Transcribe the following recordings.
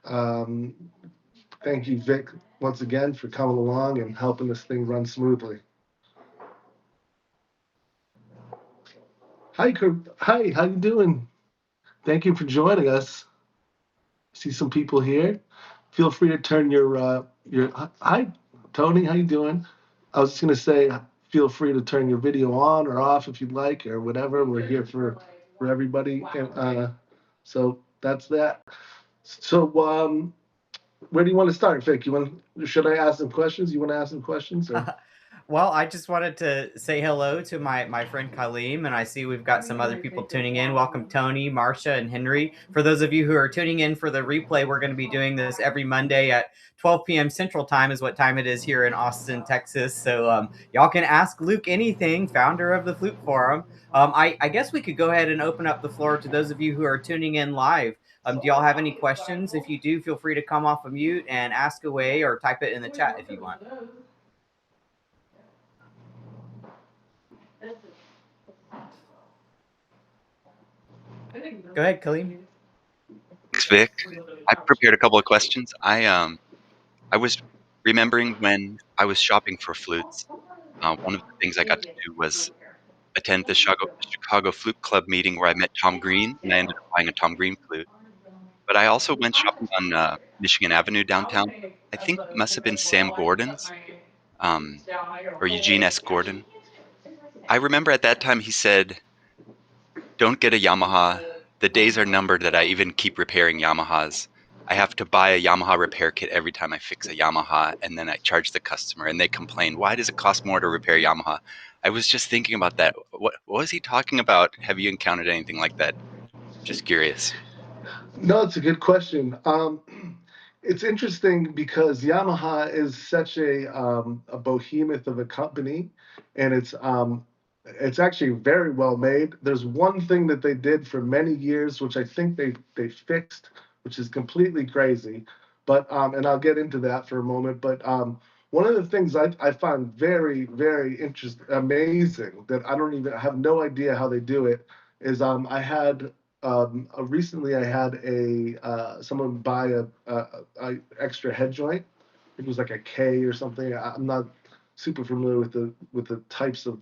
Um, Thank you, Vic, once again for coming along and helping this thing run smoothly. Hi, Hi, how you doing? Thank you for joining us. See some people here. Feel free to turn your hi, Tony. How you doing? I was just gonna say, feel free to turn your video on or off if you'd like, or whatever. We're here for everybody. And, so that's that. So where do you want to start, Vic? Should I ask some questions? You want to ask some questions or? Well, I just wanted to say hello to my friend Kaleem, and I see we've got some other people tuning in. Welcome, Tony, Marcia, and Henry. For those of you who are tuning in for the replay, we're going to be doing this every Monday at 12 p.m. Central Time, is what time it is here in Austin, Texas. So y'all can ask Luke anything, founder of the Flute Forum. I guess we could go ahead and open up the floor to those of you who are tuning in live. Do y'all have any questions? If you do, feel free to come off of mute and ask away or type it in the chat if you want. Go ahead, Kaleem. Thanks, Vic. I prepared a couple of questions. I was remembering when I was shopping for flutes. One of the things I got to do was attend the Chicago Flute Club meeting where I met Tom Green, and I ended up buying a Tom Green flute. But I also went shopping on Michigan Avenue downtown. I think it must have been Sam Gordon's, or Eugene S. Gordon. I remember at that time he said, "Don't get a Yamaha. The days are numbered that I even keep repairing Yamahas. I have to buy a Yamaha repair kit every time I fix a Yamaha, and then I charge the customer, and they complain, why does it cost more to repair Yamaha?" I was just thinking about that. What was he talking about? Have you encountered anything like that? Just curious. No, it's a good question. It's interesting because Yamaha is such a behemoth of a company, and it's actually very well made. There's one thing that they did for many years, which I think they fixed, which is completely crazy. But and I'll get into that for a moment. But one of the things I find very interesting, amazing that I have no idea how they do it is I had recently I had a someone buy a extra head joint. It was like a K or something. I'm not super familiar with the types of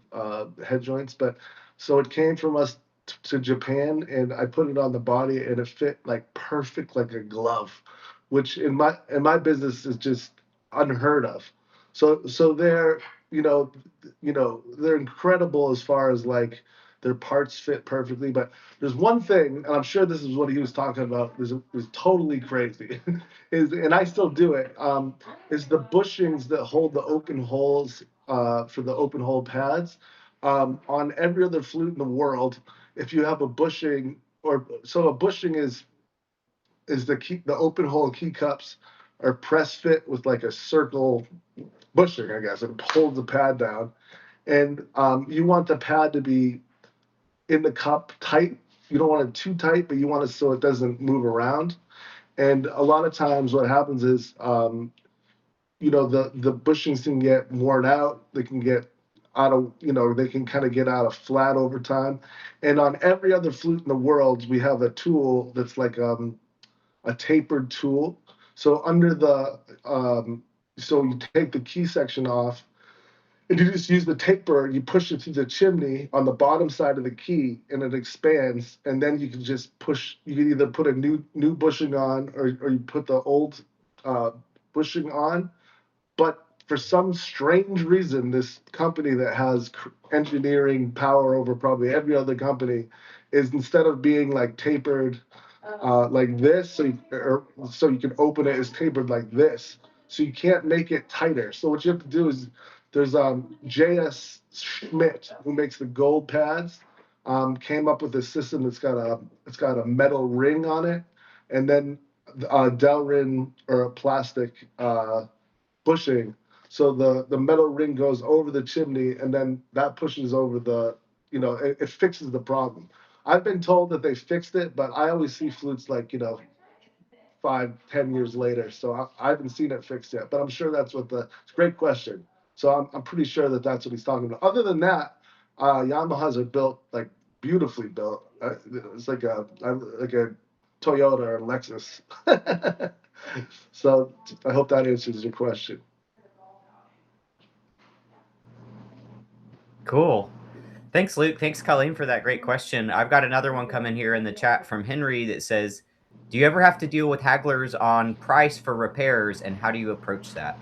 head joints, but so it came from us to Japan, and I put it on the body, and it fit like perfect, like a glove, which in my business is just unheard of. So they're they're incredible as far as like their parts fit perfectly, but there's one thing, and I'm sure this is what he was talking about, was totally crazy, is and I still do it. Is the bushings that hold the open holes for the open hole pads. On every other flute in the world, if you have a bushing, or so a bushing is the open hole key cups are press fit with like a circle bushing, I guess. It holds the pad down, and you want the pad to be in the cup tight. You don't want it too tight, but you want it so it doesn't move around. And a lot of times, what happens is, the bushings can get worn out. They can get out of, they can kind of get out of flat over time. And on every other flute in the world, we have a tool that's like a tapered tool. So so you take the key section off, and you just use the taper, you push it through the chimney on the bottom side of the key, and it expands. And then you can just push. You can either put a new bushing on, or you put the old uh, bushing on. But for some strange reason, this company that has engineering power over probably every other company is, instead of being like tapered like this, so you can open it, is tapered like this. So you can't make it tighter. So what you have to do is, there's J.S. Schmidt, who makes the gold pads, came up with a system that's got a metal ring on it, and then Delrin, or a plastic bushing. So the metal ring goes over the chimney, and then that pushes over it fixes the problem. I've been told that they fixed it, but I always see flutes like, 5, 10 years later. So I haven't seen it fixed yet, but I'm sure it's a great question. So I'm pretty sure that that's what he's talking about. Other than that, Yamahas are built like beautifully built. It's like a Toyota or Lexus. So I hope that answers your question. Cool. Thanks, Luke. Thanks, Colleen, for that great question. I've got another one coming here in the chat from Henry that says, do you ever have to deal with hagglers on price for repairs, and how do you approach that?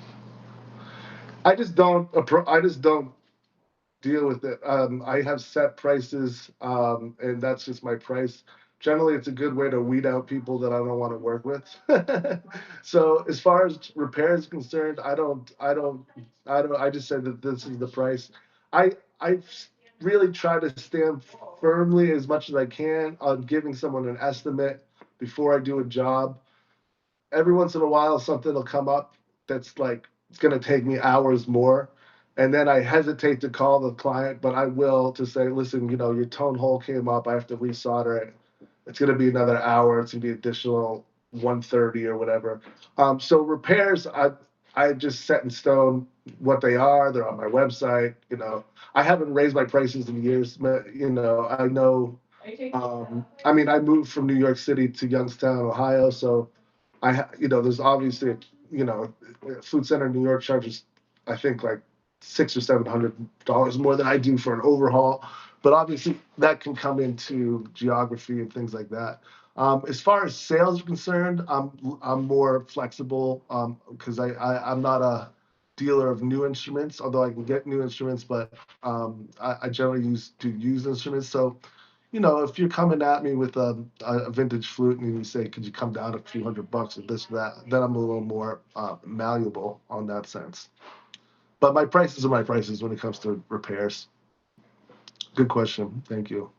I just don't. I just don't deal with it. I have set prices, and that's just my price. Generally, it's a good way to weed out people that I don't want to work with. So as far as repair is concerned, I just said that this is the price. I really try to stand firmly as much as I can on giving someone an estimate before I do a job. Every once in a while something will come up that's like it's going to take me hours more, and then I hesitate to call the client, but I will, to say, listen, your tone hole came up, I have to resolder it, it's going to be another hour, it's going to be additional 130 or whatever. So repairs, I just set in stone what they are. They're on my website. I haven't raised my prices in years, but I know. I mean, I moved from New York City to Youngstown, Ohio, so there's obviously, Food Center in New York charges, I think, like $600 or $700 more than I do for an overhaul. But obviously, that can come into geography and things like that. As far as sales are concerned, I'm more flexible because I'm not a dealer of new instruments, although I can get new instruments, but I generally do used instruments. So if you're coming at me with a vintage flute and you say, could you come down a few $100 or this or that, then I'm a little more malleable on that sense. But my prices are my prices when it comes to repairs. Good question. Thank you.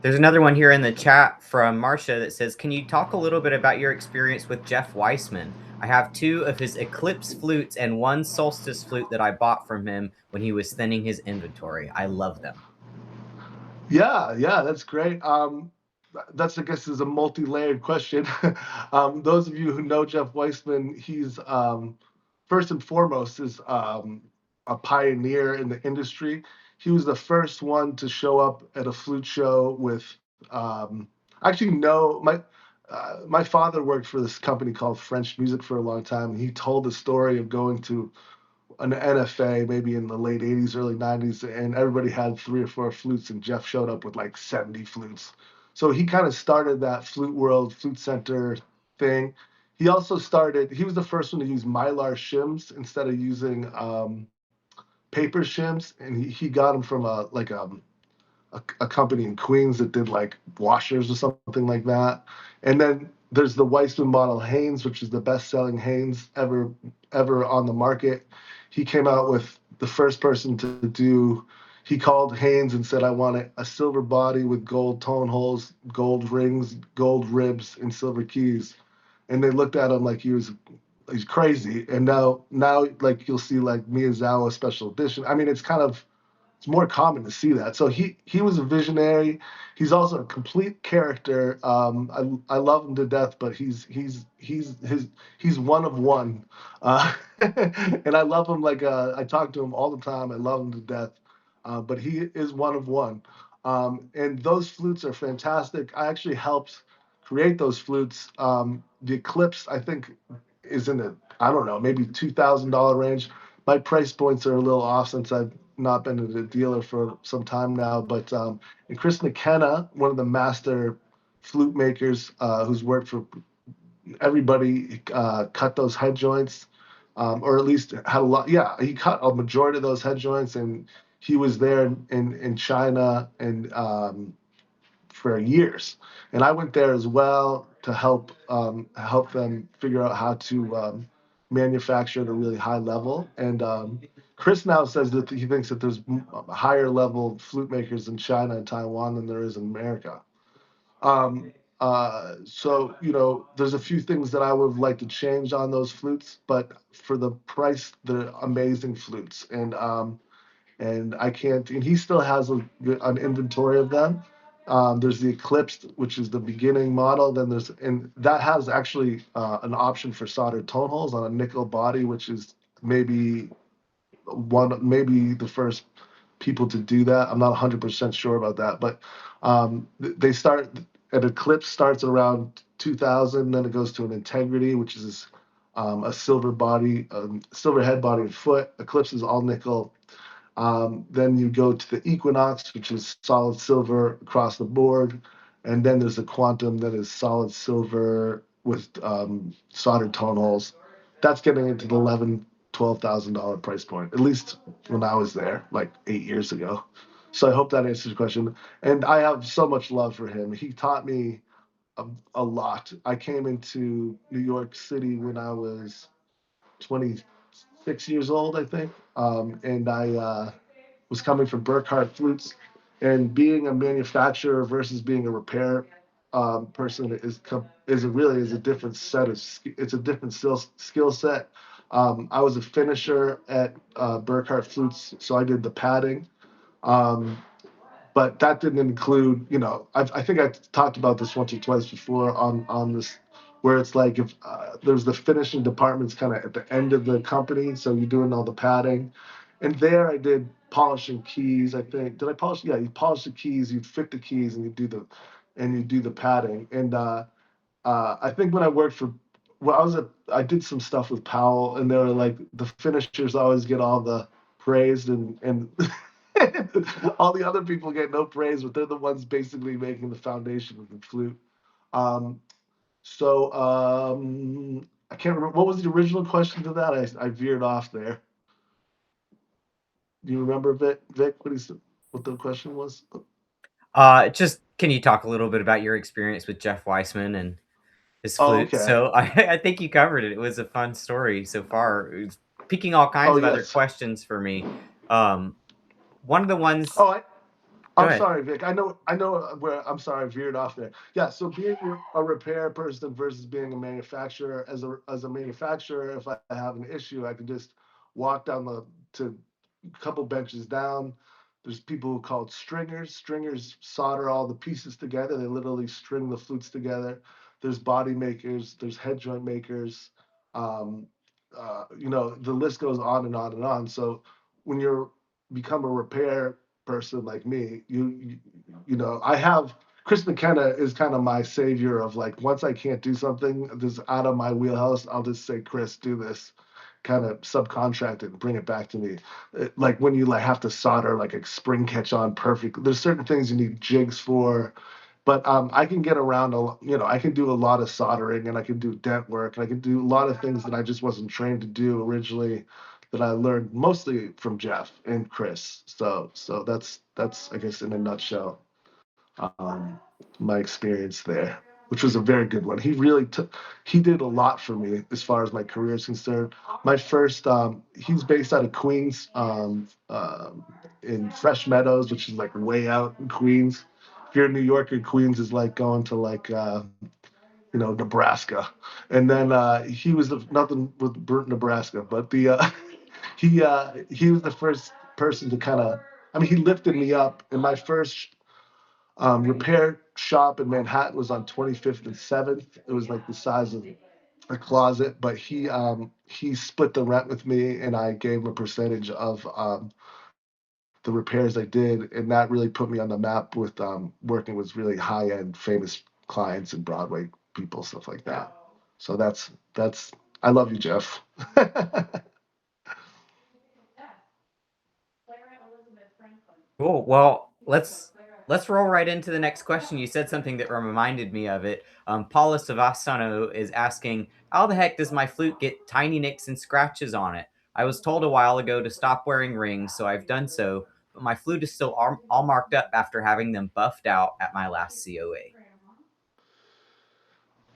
There's another one here in the chat from Marcia that says, can you talk a little bit about your experience with Jeff Weissman? I have 2 of his Eclipse flutes and 1 Solstice flute that I bought from him when he was thinning his inventory. I love them. Yeah, that's great. That's, I guess, is a multi-layered question. Those of you who know Jeff Weissman, he's first and foremost is a pioneer in the industry. He was the first one to show up at a flute show with. Actually, no, my father worked for this company called French Music for a long time, and he told the story of going to an NFA maybe in the late 80s, early 90s, and everybody had 3 or 4 flutes, and Jeff showed up with like 70 flutes. So he kind of started that flute world, flute center thing. He also he was the first one to use mylar shims instead of using paper shims, and he got them from a company in Queens that did like washers or something like that. And then there's the Weissman model Haynes, which is the best-selling Haynes ever on the market. He came out with the first person to do. He called Haynes and said, "I want a silver body with gold tone holes, gold rings, gold ribs, and silver keys." And they looked at him like he's crazy. And now like you'll see like Miyazawa special edition. I mean, it's more common to see that. So he was a visionary. He's also a complete character. I love him to death, but he's one of one, and I love him like I talk to him all the time. I love him to death, but he is one of one. And those flutes are fantastic. I actually helped create those flutes. The Eclipse, I think, is in the, I don't know, maybe $2,000 range. My price points are a little off since I've not been a dealer for some time now, but and Chris McKenna, one of the master flute makers, who's worked for everybody, cut those head joints, or at least had a lot. Yeah, he cut a majority of those head joints, and he was there in China and for years. And I went there as well to help them figure out how to manufacture at a really high level. And Chris now says that he thinks that there's higher level flute makers in China and Taiwan than there is in America. So there's a few things that I would like to change on those flutes, but for the price, they're amazing flutes. And I can't. And he still has an inventory of them. There's the Eclipse, which is the beginning model. Then and that has actually an option for soldered tone holes on a nickel body, which is maybe the first people to do that. I'm not 100% sure about that, but they start an Eclipse starts around 2000, then it goes to an Integrity, which is a silver body, silver head body and foot. Eclipse is all nickel. Then you go to the Equinox, which is solid silver across the board. And then there's a Quantum that is solid silver with soldered tone holes. That's getting into the $12,000 price point, at least when I was there, like 8 years ago. So I hope that answers your question. And I have so much love for him. He taught me a lot. I came into New York City when I was 26 years old, I think. And I was coming from Burkhardt Flutes. And being a manufacturer versus being a repair person is a different set of it's a different skill set. I was a finisher at Burkhardt Flutes, so I did the padding. Um, but that didn't include, I think I talked about this once or twice before on this, where it's like if there's the finishing departments kind of at the end of the company, so you're doing all the padding, and there I did polishing keys. I think did I polish? Yeah, you polish the keys, you fit the keys, and you do the padding. And I think when I worked for, well, I did some stuff with Powell, and they were like the finishers always get all the praise, and all the other people get no praise, but they're the ones basically making the foundation of the flute. Um, I can't remember what was the original question to that. I veered off there. Do you remember, Vic? What the question was? Just can you talk a little bit about your experience with Jeff Weissman and his Oh, flute? okay. So I think you covered it. It was a fun story so far. It was piquing all kinds Oh, of other yes. questions for me. One of the ones. Oh, Go I'm ahead. sorry, Vic. I know where I'm sorry, I veered off there. Yeah, so being a repair person versus being a manufacturer. As a manufacturer, if I have an issue, I can just walk down to a couple benches down. There's people who call it stringers. Stringers solder all the pieces together. They literally string the flutes together. There's body makers. There's head joint makers. Um, the list goes on and on and on. So when you're become a repair person like me, I have Chris McKenna is kind of my savior of like once I can't do something that's out of my wheelhouse, I'll just say, Chris, do this, kind of subcontract it and bring it back to me. Like when you like have to solder like a spring catch on perfect. There's certain things you need jigs for, but I can get around I can do a lot of soldering and I can do dent work and I can do a lot of things that I just wasn't trained to do originally that I learned mostly from Jeff and Chris. So that's I guess in a nutshell um, my experience there, which was a very good one. He did a lot for me as far as my career is concerned. My first, he's based out of Queens, in Fresh Meadows, which is like way out in Queens. If you're in New York, Queens is like going to like Nebraska. And then he was nothing with Nebraska, but he was the first person to kind of. I mean, he lifted me up in my first repair shop in Manhattan was on 25th and 7th. It was like the size of a closet, but he split the rent with me, and I gave him a percentage of the repairs I did, and that really put me on the map with working with really high end, famous clients and Broadway people, stuff like that. So that's. I love you, Jeff. Cool. Well, let's roll right into the next question. You said something that reminded me of it. Paula Savastano is asking, "How the heck does my flute get tiny nicks and scratches on it? I was told a while ago to stop wearing rings, so I've done so, but my flute is still all marked up after having them buffed out at my last COA."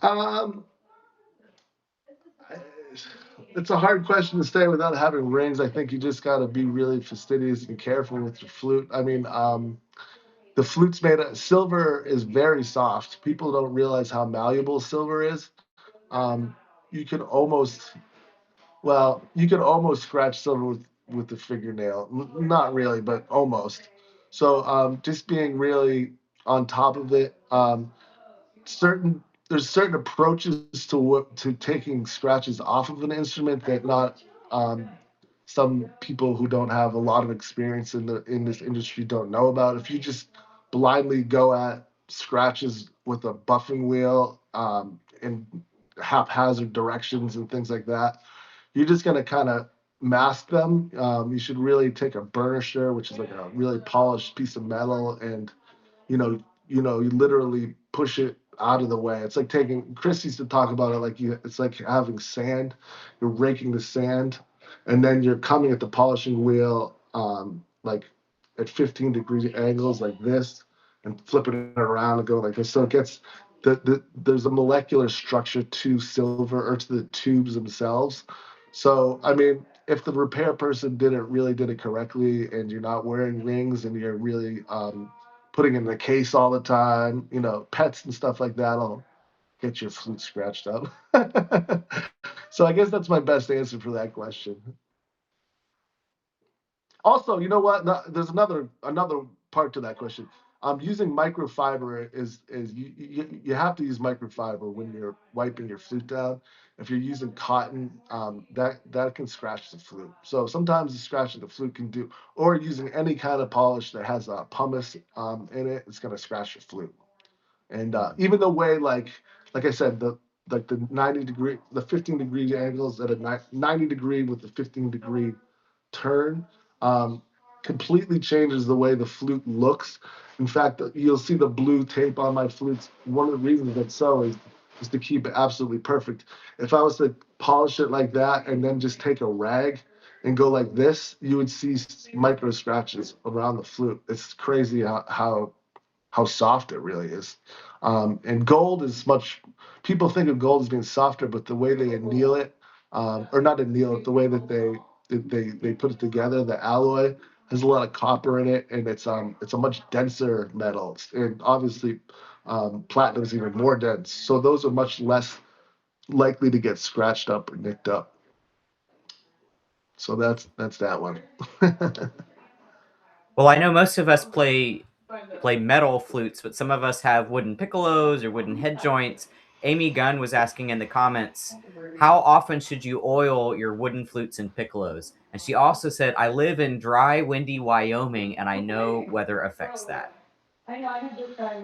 um, it's a hard question to say without having rings. I think you just got to be really fastidious and careful with your flute. I mean, the flute's made of silver is very soft. People don't realize how malleable silver is. Um, you could almost, you could almost scratch silver with the fingernail. Not really, but almost. So just being really on top of it. Certain There's certain approaches to taking scratches off of an instrument that not some people who don't have a lot of experience in this industry don't know about. If you just blindly go at scratches with a buffing wheel in haphazard directions and things like that, you're just gonna kind of mask them. You should really take a burnisher, which is like a really polished piece of metal, and you know, you literally push it out of the way. It's like taking. Chris used to talk about it like it's like having sand. You're raking the sand, and then you're coming at the polishing wheel, like at 15-degree angles, like this, and flipping it around and going like this. So it gets there's a molecular structure to silver or to the tubes themselves. So I mean, if the repair person did it correctly, and you're not wearing rings, and you're really putting it in the case all the time, pets and stuff like that will get your flute scratched up. So I guess that's my best answer for that question. Also, you know what? There's another part to that question. Using microfiber is you have to use microfiber when you're wiping your flute down. If you're using cotton, that can scratch the flute. So sometimes the scratch of the flute can do, or using any kind of polish that has pumice in it, it's gonna scratch your flute. And even the way, like I said, the 90-degree, the 15-degree angles at a 90-degree with the 15-degree turn completely changes the way the flute looks. In fact, you'll see the blue tape on my flutes. One of the reasons that's so is to keep it absolutely perfect. If I was to polish it like that and then just take a rag and go like this, you would see micro scratches around the flute. It's crazy how soft it really is. And gold is much. People think of gold as being softer, but the way they anneal it, or not anneal it, the way that they put it together, the alloy has a lot of copper in it, and it's a much denser metal. And obviously, platinum is even more dense. So those are much less likely to get scratched up or nicked up. So that's that one. Well, I know most of us play metal flutes, but some of us have wooden piccolos or wooden head joints. Amy Gunn was asking in the comments, how often should you oil your wooden flutes and piccolos? And she also said, I live in dry, windy Wyoming, and I know weather affects that.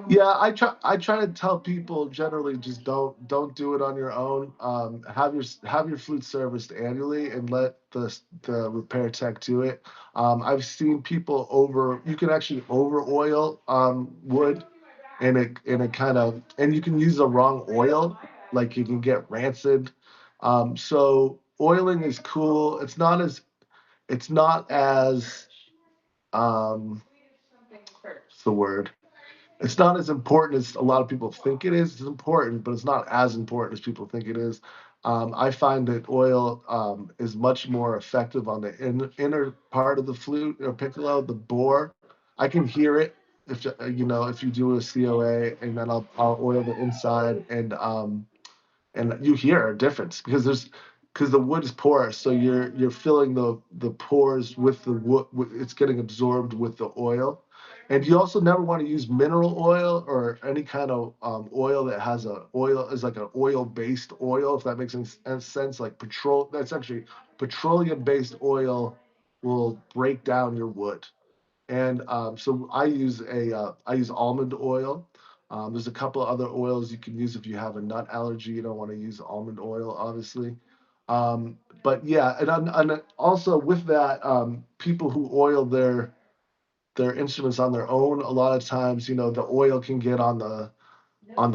Yeah, I try to tell people generally just don't do it on your own. Have your flute serviced annually and let the repair tech do it. I've seen people you can actually over oil wood, and it kind of, and you can use the wrong oil, like you can get rancid. So oiling is cool. It's not as what's the word? It's not as important as a lot of people think it is. It's important, but it's not as important as people think it is. I find that oil is much more effective on the inner part of the flute or piccolo, the bore. I can hear it if you do a COA, and then I'll oil the inside, and you hear a difference because the wood is porous, so you're filling the pores with the wood. It's getting absorbed with the oil, and you also never want to use mineral oil or any kind of oil that has like an oil based oil, if that makes any sense. Like petrol, that's actually petroleum based oil will break down your wood. And so I use almond oil. There's a couple of other oils you can use if you have a nut allergy. You don't want to use almond oil, obviously. But yeah, and also with that, people who oil their instruments on their own, a lot of times, the oil can get on the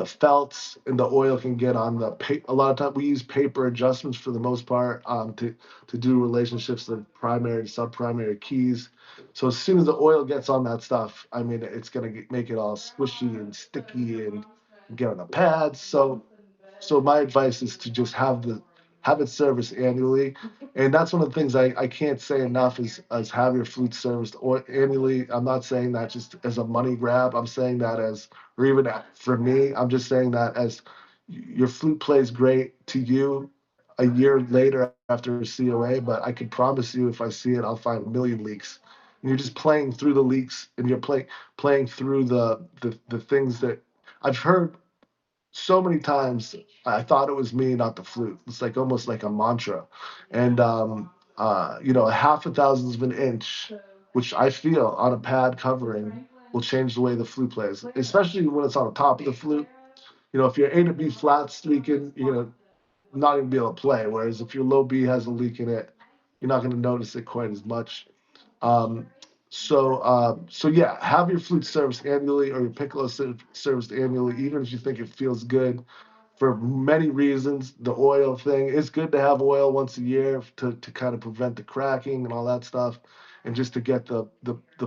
felts, and the oil can get on the paper. A lot of time we use paper adjustments for the most part, to do relationships of primary to sub-primary keys. So as soon as the oil gets on that stuff, I mean, it's gonna make it all squishy and sticky and get on the pads. So my advice is to just have it serviced annually, and that's one of the things I can't say enough is as have your flute serviced or annually. I'm not saying that just as a money grab. I'm saying that as, or even for me, I'm just saying that as your flute plays great to you a year later after a COA, but I can promise you, if I see it, I'll find a million leaks. And you're just playing through the leaks, and you're playing through the things that I've heard so many times. I thought it was me, not the flute. It's like almost like a mantra. And a half a thousandth of an inch, which I feel on a pad covering will change the way the flute plays, especially when it's on the top of the flute. if your A to B flat's leaking, you're gonna not even be able to play. Whereas if your low B has a leak in it, you're not gonna notice it quite as much. Um, so yeah, have your flute serviced annually or your piccolo serviced annually, even if you think it feels good. For many reasons, the oil thing, it's good to have oil once a year to kind of prevent the cracking and all that stuff, and just to get the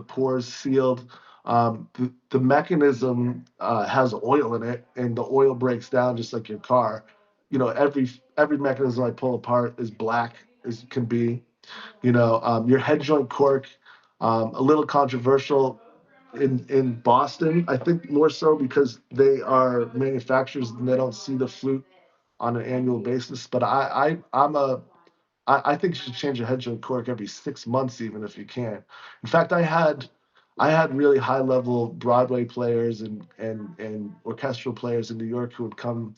pores sealed. The mechanism has oil in it, and the oil breaks down just like your car. Every mechanism I pull apart is black as can be. Your head joint cork, a little controversial in Boston. I think more so because they are manufacturers and they don't see the flute on an annual basis. But I think you should change your head joint cork every 6 months, even if you can. In fact, I had really high level Broadway players and orchestral players in New York who would come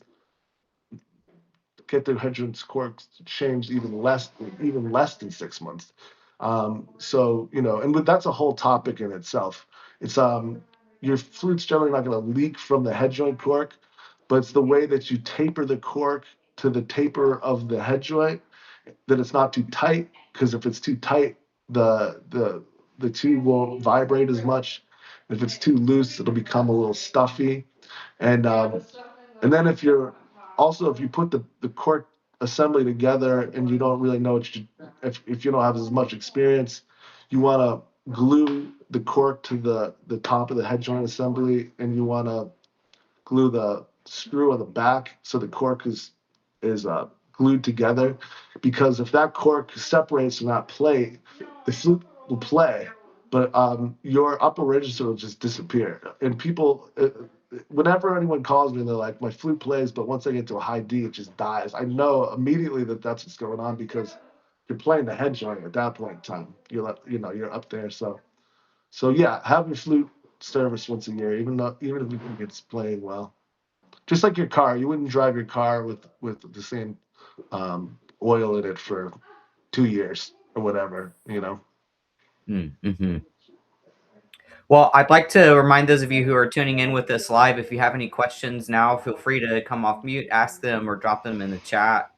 get their hydrants corks changed even less than 6 months. And that's a whole topic in itself. It's Your flute's generally not going to leak from the head joint cork, but it's the way that you taper the cork to the taper of the head joint that it's not too tight. Because if it's too tight, the tube won't vibrate as much. If it's too loose, it'll become a little stuffy. And then if you put the cork assembly together and you don't really know if you don't have as much experience, you want to glue the cork to the top of the head joint assembly, and you want to glue the screw on the back so the cork is glued together. Because if that cork separates from that plate, the flute will play, but your upper register will just disappear. And whenever anyone calls me, they're like, "My flute plays, but once I get to a high D, it just dies." I know immediately that that's what's going on because you're playing the head joint at that point in time. You're up there. So yeah, have your flute service once a year, even if you think it's playing well. Just like your car, you wouldn't drive your car with the same oil in it for 2 years or whatever. Mm-hmm. Well, I'd like to remind those of you who are tuning in with us live, if you have any questions now, feel free to come off mute, ask them, or drop them in the chat.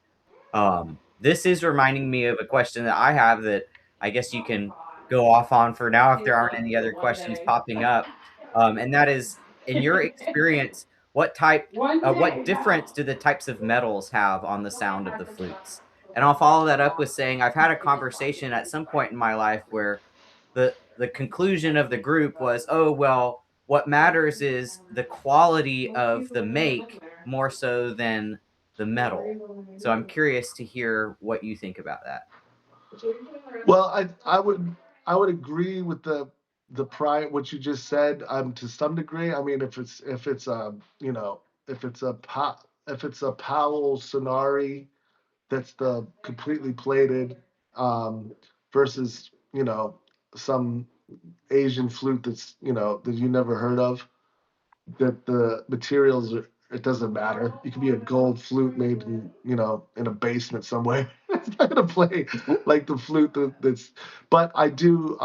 This is reminding me of a question that I have that I guess you can go off on for now if there aren't any other questions popping up. And that is, in your experience, what difference do the types of metals have on the sound of the flutes? And I'll follow that up with saying I've had a conversation at some point in my life where the conclusion of the group was, oh well, what matters is the quality of the make more so than the metal. So I'm curious to hear what you think about that. Well, I would agree with what you just said to some degree. I mean, if it's a Powell Sonari that's the completely plated versus some Asian flute that you never heard of, that the materials it doesn't matter. You could be a gold flute made in a basement somewhere. It's not gonna play like the flute that's. But I do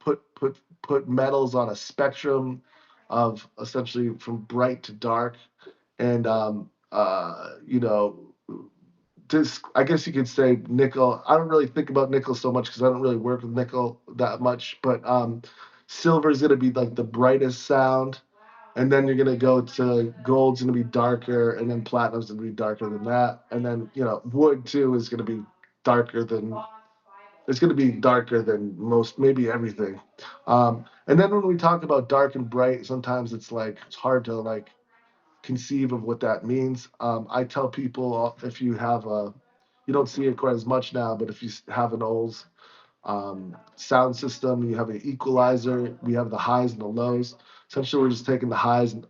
put metals on a spectrum of essentially from bright to dark, and this, I guess you could say nickel. I don't really think about nickel so much because I don't really work with nickel that much. But silver is gonna be like the brightest sound, and then you're gonna go to gold's gonna be darker, and then platinum's gonna be darker than that, and then wood too is gonna be darker than it's gonna be darker than most, maybe everything. And then when we talk about dark and bright, sometimes it's hard to conceive of what that means. I tell people if you don't see it quite as much now, but if you have an old sound system, you have an equalizer, we have the highs and the lows. Essentially, we're just taking the highs, and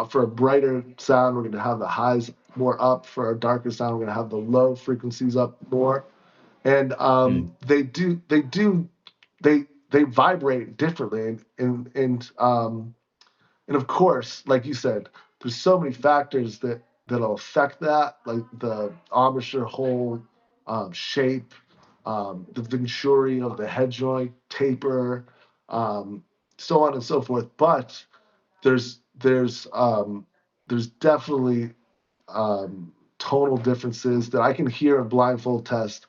for a brighter sound, we're going to have the highs more up. For a darker sound, we're going to have the low frequencies up more. And they vibrate differently, and of course, like you said, there's so many factors that'll affect that, like the embouchure hole shape, the venturi of the head joint, taper, um, so on and so forth. But there's there's definitely tonal differences that I can hear in blindfold test.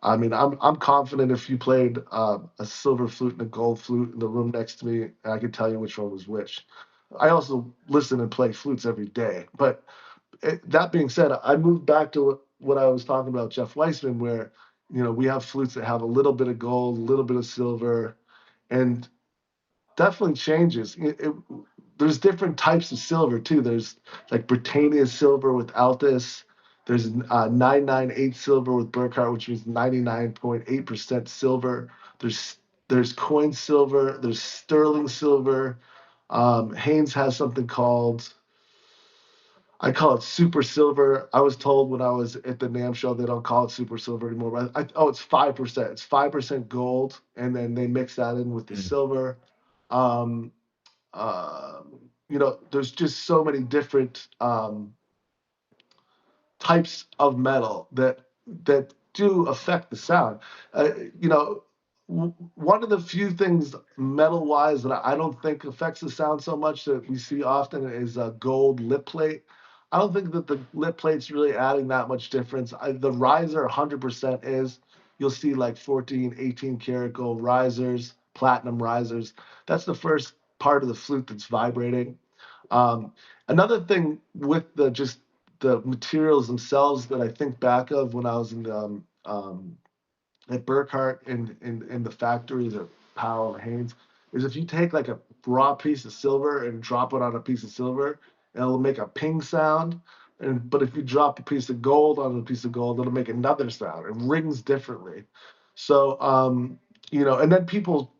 I mean, I'm confident if you played a silver flute and a gold flute in the room next to me, I could tell you which one was which. I also listen and play flutes every day. But that being said, I moved back to what I was talking about, Jeff Weissman, where we have flutes that have a little bit of gold, a little bit of silver, and definitely changes. There's different types of silver too. There's like Britannia silver with Altus. There's 998 silver with Burkhardt, which means 99.8% silver. There's coin silver. There's sterling silver. Haynes has something called, I call it super silver. I was told when I was at the NAMM show they don't call it super silver anymore. But it's 5%. It's 5% gold, and then they mix that in with the silver. Um, there's just so many different types of metal that do affect the sound. You know, One of the few things metal-wise that I don't think affects the sound so much that we see often is a gold lip plate. I don't think that the lip plate's really adding that much difference. The riser 100% is. You'll see like 14, 18 karat gold risers, platinum risers. That's the first part of the flute that's vibrating. Um, Another thing with the materials themselves that I think back of when I was at Burkhardt in the factories at Powell and Haynes is if you take like a raw piece of silver and drop it on a piece of silver, it'll make a ping sound. But if you drop a piece of gold on a piece of gold, it'll make another sound. It rings differently. So and then people,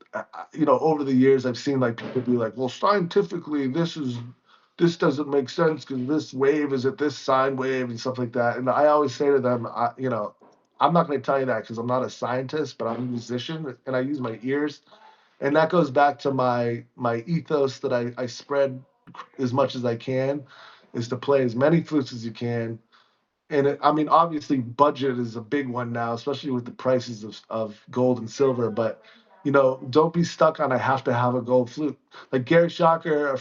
over the years, I've seen like people be like, well, scientifically, this doesn't make sense because this wave is at this sine wave and stuff like that. And I always say to them, I'm not going to tell you that because I'm not a scientist, but I'm a musician and I use my ears. And that goes back to my ethos that I spread as much as I can, is to play as many flutes as you can. And I mean, obviously, budget is a big one now, especially with the prices of gold and silver. But don't be stuck on I have to have a gold flute. Like Gary Shocker, a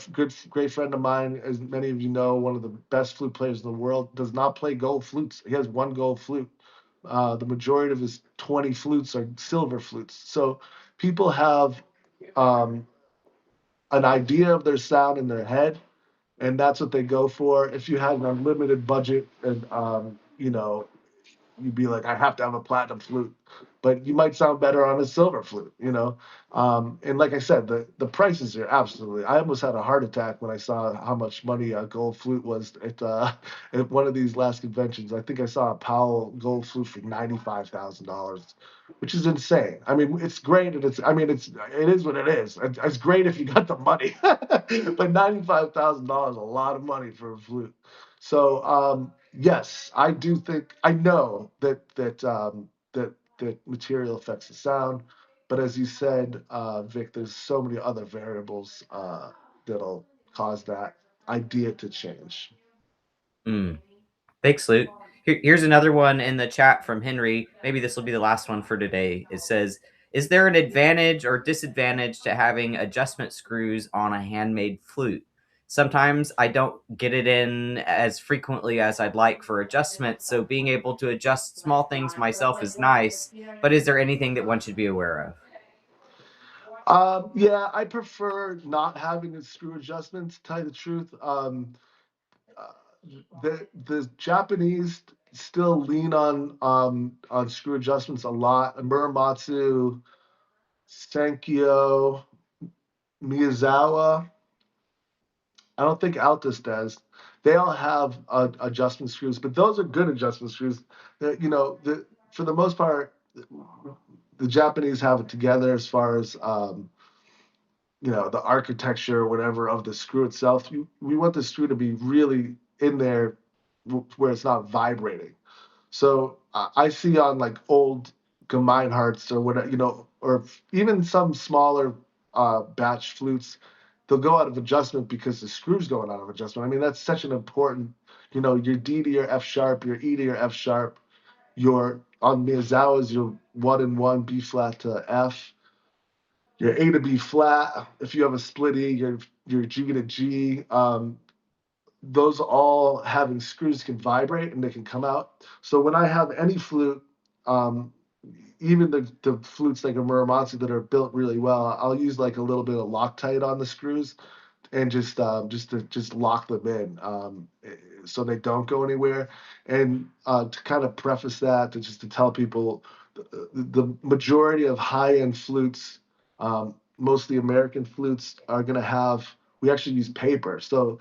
great friend of mine, as many of you know, one of the best flute players in the world, does not play gold flutes. He has one gold flute. The majority of his 20 flutes are silver flutes. So people have um, an idea of their sound in their head, and that's what they go for. If you had an unlimited budget and you'd be like, I have to have a platinum flute, but you might sound better on a silver flute. And like I said, the prices are absolutely. I almost had a heart attack when I saw how much money a gold flute was at one of these last conventions. I think I saw a Powell gold flute for $95,000, which is insane. I mean, it's great, and it is what it is. It's great if you got the money, but $95,000 is a lot of money for a flute. So yes, I do think I know that material affects the sound, but as you said, Vic, there's so many other variables that'll cause that idea to change. Mm. Thanks, Luke. Here's another one in the chat from Henry. Maybe this will be the last one for today. It says, is there an advantage or disadvantage to having adjustment screws on a handmade flute? Sometimes I don't get it in as frequently as I'd like for adjustments, so being able to adjust small things myself is nice, but is there anything that one should be aware of? Yeah, I prefer not having the screw adjustments, to tell you the truth. Uh, the Japanese still lean on screw adjustments a lot. Muramatsu, Sankyo, Miyazawa. I don't think Altus does. They all have adjustment screws, but those are good adjustment screws. For the most part, the Japanese have it together as far as the architecture or whatever of the screw itself. We want the screw to be really in there where it's not vibrating. So I see on like old Gemeinhardts or whatever, or even some smaller batch flutes, they'll go out of adjustment because the screw's going out of adjustment. I mean, that's such an important, your D to your F sharp, your E to your F sharp, your on Miyazawa's your 1 and 1 B flat to F, your A to B flat. If you have a split E, your G to G. those all having screws can vibrate and they can come out. So when I have any flute, um, even the flutes like a Muramatsu that are built really well, I'll use like a little bit of Loctite on the screws and just lock them in, so they don't go anywhere. And to kind of preface that, to tell people, the majority of high end flutes, mostly American flutes, are going to have. We actually use paper, so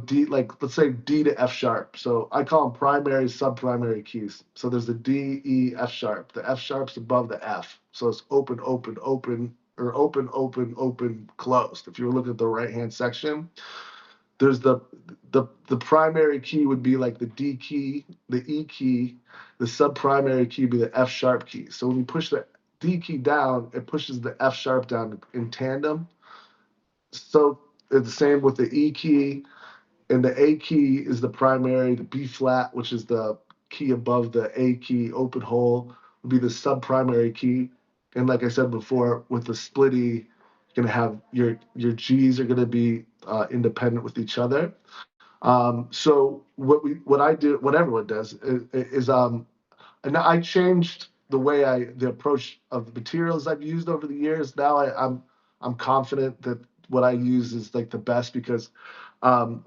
D, like let's say D to F sharp. So I call them primary, subprimary keys. So there's the D, E, F sharp. The F sharp's above the F. So it's open, open, open, or open, open, open, closed. If you were looking at the right hand section, there's the primary key would be like the D key, the E key, the subprimary key would be the F sharp key. So when you push the D key down, it pushes the F sharp down in tandem. So it's the same with the E key, and the A key is the primary, the B flat, which is the key above the A key, open hole, would be the subprimary key. And like I said before, with the splitty, you're gonna have your G's are gonna be independent with each other. So what I do, what everyone does is and I changed the approach of the materials I've used over the years. Now I'm confident that what I use is like the best because um,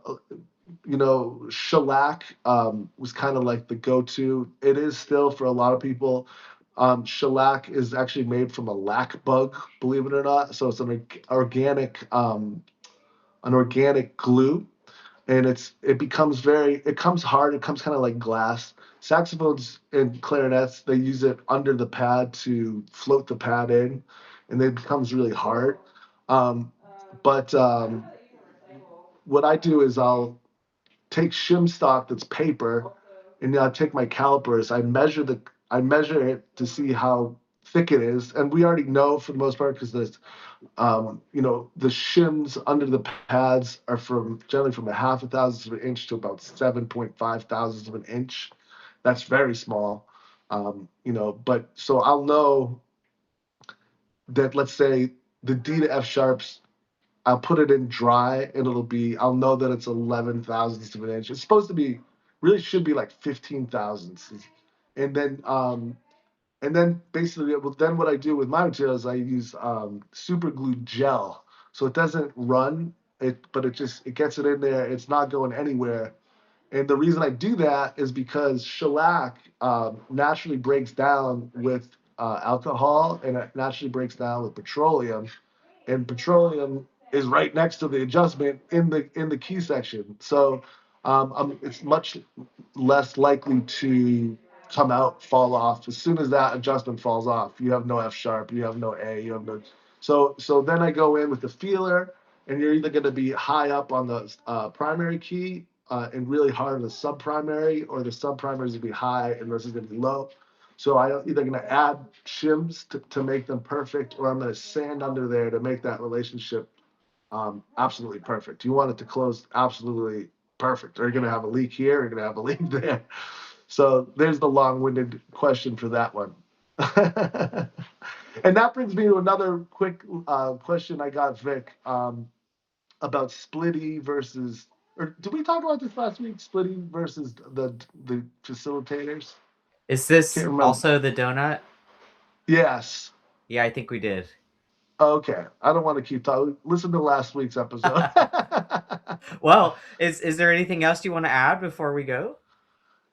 shellac was kind of like the go-to. It is still for a lot of people. Shellac is actually made from a lac bug, believe it or not. So it's an organic glue, and it comes hard. It comes kind of like glass. Saxophones and clarinets, they use it under the pad to float the pad in, and it becomes really hard. But what I do is I'll take shim stock that's paper, and then I take my calipers. I measure it to see how thick it is, and we already know for the most part because the shims under the pads are generally from a half a thousandth of an inch to about 7.5 thousandths of an inch. That's very small, but so I'll know that, let's say, the D to F sharps, I'll put it in dry and I'll know that it's 11 thousandths of an inch. It's supposed to be, really should be like 15 thousandths. And then basically, then what I do with my materials, I use super glue gel. So it doesn't run, but it gets it in there. It's not going anywhere. And the reason I do that is because shellac naturally breaks down with alcohol, and it naturally breaks down with petroleum, and petroleum is right next to the adjustment in the key section. So it's much less likely to come out, fall off. As soon as that adjustment falls off, you have no F sharp, you have no A, you have no. So then I go in with the feeler, and you're either going to be high up on the primary key and really hard on the subprimary, or the subprimary is going to be high and this is going to be low. So I'm either going to add shims to make them perfect, or I'm going to sand under there to make that relationship absolutely perfect. You want it to close absolutely perfect. Or you're going to have a leak here, you're going to have a leak there. So there's the long-winded question for that one. And that brings me to another quick question I got, Vic, about splitty versus, or did we talk about this last week? Splitty versus the facilitators? Is Can't this remember. also the donut? Yes. Yeah, I think we did. Okay. I don't want to keep talking. Listen to last week's episode. Well, is there anything else you want to add before we go?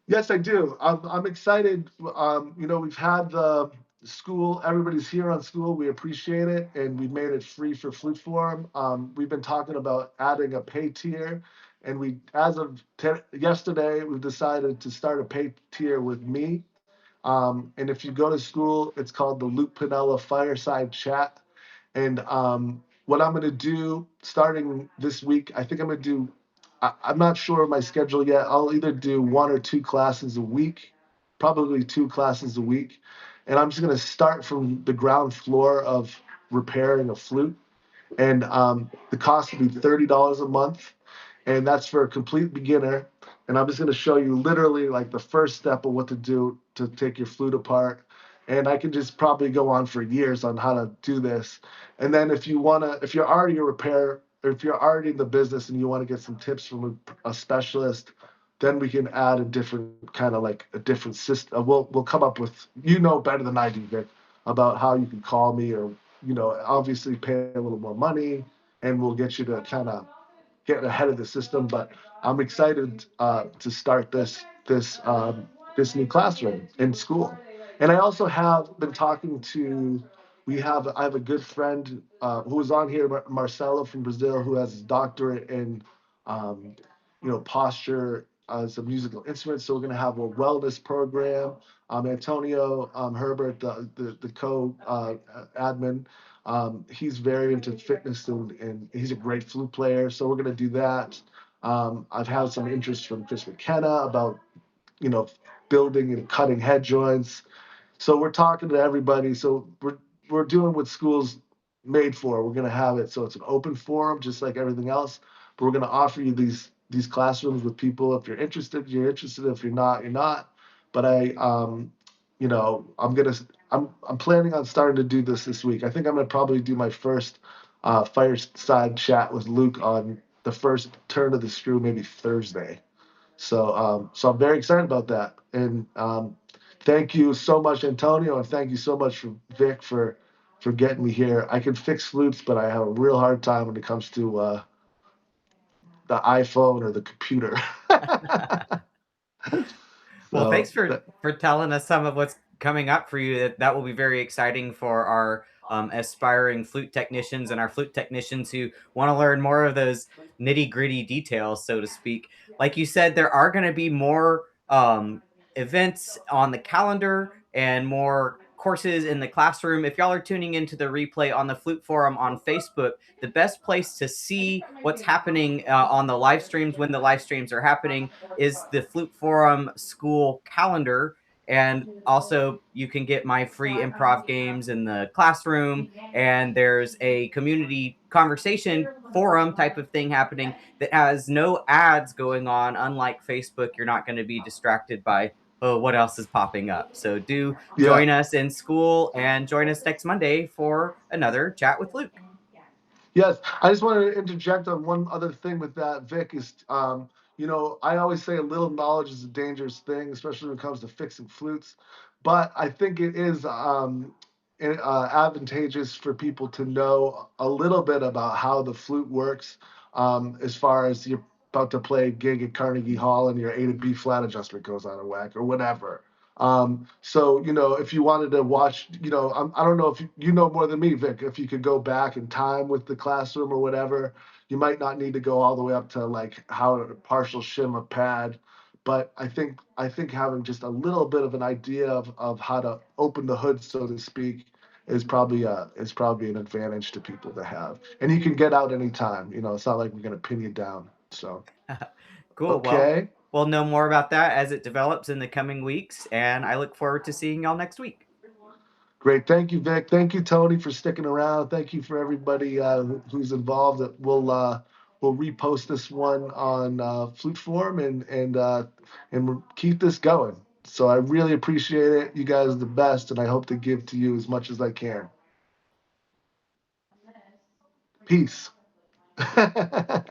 Yes, I do. I'm excited. We've had the school. Everybody's here on school. We appreciate it, and we made it free for Flute Forum. We've been talking about adding a pay tier, and as of yesterday, we've decided to start a pay tier with me. And if you go to school, it's called the Luke Pinella Fireside Chat. And what I'm going to do starting this week, I think I'm going to do, I'm not sure of my schedule yet. I'll either do 1 or 2 classes a week, probably 2 classes a week. And I'm just going to start from the ground floor of repairing a flute. And the cost will be $30 a month. And that's for a complete beginner. And I'm just going to show you literally like the first step of what to do to take your flute apart. And I can just probably go on for years on how to do this. And then if you're already a if you're already in the business and you want to get some tips from a specialist, then we can add a different kind of like a different system. We'll come up with, better than I do, Vic, about how you can call me, or obviously pay a little more money, and we'll get you to kind of get ahead of the system. But I'm excited to start this new classroom in school. And I also have been talking to. I have a good friend who was on here, Marcelo from Brazil, who has his doctorate in posture as a musical instrument. So we're going to have a wellness program. Antonio Herbert, the co-admin, he's very into fitness, and he's a great flute player. So we're going to do that. I've had some interest from Chris McKenna about, building and cutting head joints. So we're talking to everybody. So we're doing what school's made for. We're going to have it so it's an open forum, just like everything else. But we're going to offer you these classrooms with people. If you're interested, you're interested. If you're not, you're not. But I'm planning on starting to do this week. I think I'm gonna probably do my first fireside chat with Luke on the first turn of the screw, maybe Thursday. So I'm very excited about that. And thank you so much, Antonio, and thank you so much for Vic for getting me here. I can fix flutes, but I have a real hard time when it comes to the iPhone or the computer. Well, thanks So for telling us some of what's coming up for you. That will be very exciting for our aspiring flute technicians and our flute technicians who want to learn more of those nitty gritty details, so to speak. Like you said, there are going to be more events on the calendar and more courses in the classroom. If y'all are tuning into the replay on the Flute Forum on Facebook, the best place to see what's happening on the live streams, when the live streams are happening, is the Flute Forum school calendar. And also, you can get my free improv games in the classroom. And there's a community conversation forum type of thing happening that has no ads going on. Unlike Facebook, you're not going to be distracted by, oh, what else is popping up. So do join us in school, and join us next Monday for another chat with Luke. Yes, I just wanted to interject on one other thing with that, Vic, is, I always say a little knowledge is a dangerous thing, especially when it comes to fixing flutes. But I think it is advantageous for people to know a little bit about how the flute works, as far as you're about to play a gig at Carnegie Hall and your A to B flat adjustment goes out of whack or whatever. So, if you wanted to watch, I don't know if you know more than me, Vic, if you could go back in time with the classroom or whatever, you might not need to go all the way up to like how to partial shim a pad. But I think having just a little bit of an idea of how to open the hood, so to speak, is probably an advantage to people to have. And you can get out anytime. It's not like we're gonna pin you down. So Cool. okay. We'll know more about that as it develops in the coming weeks, and I look forward to seeing y'all next week. Great. Thank you, Vic. Thank you, Tony, for sticking around. Thank you for everybody who's involved. We'll repost this one on Flute Forum, and we'll keep this going. So I really appreciate it. You guys are the best, and I hope to give to you as much as I can. Peace.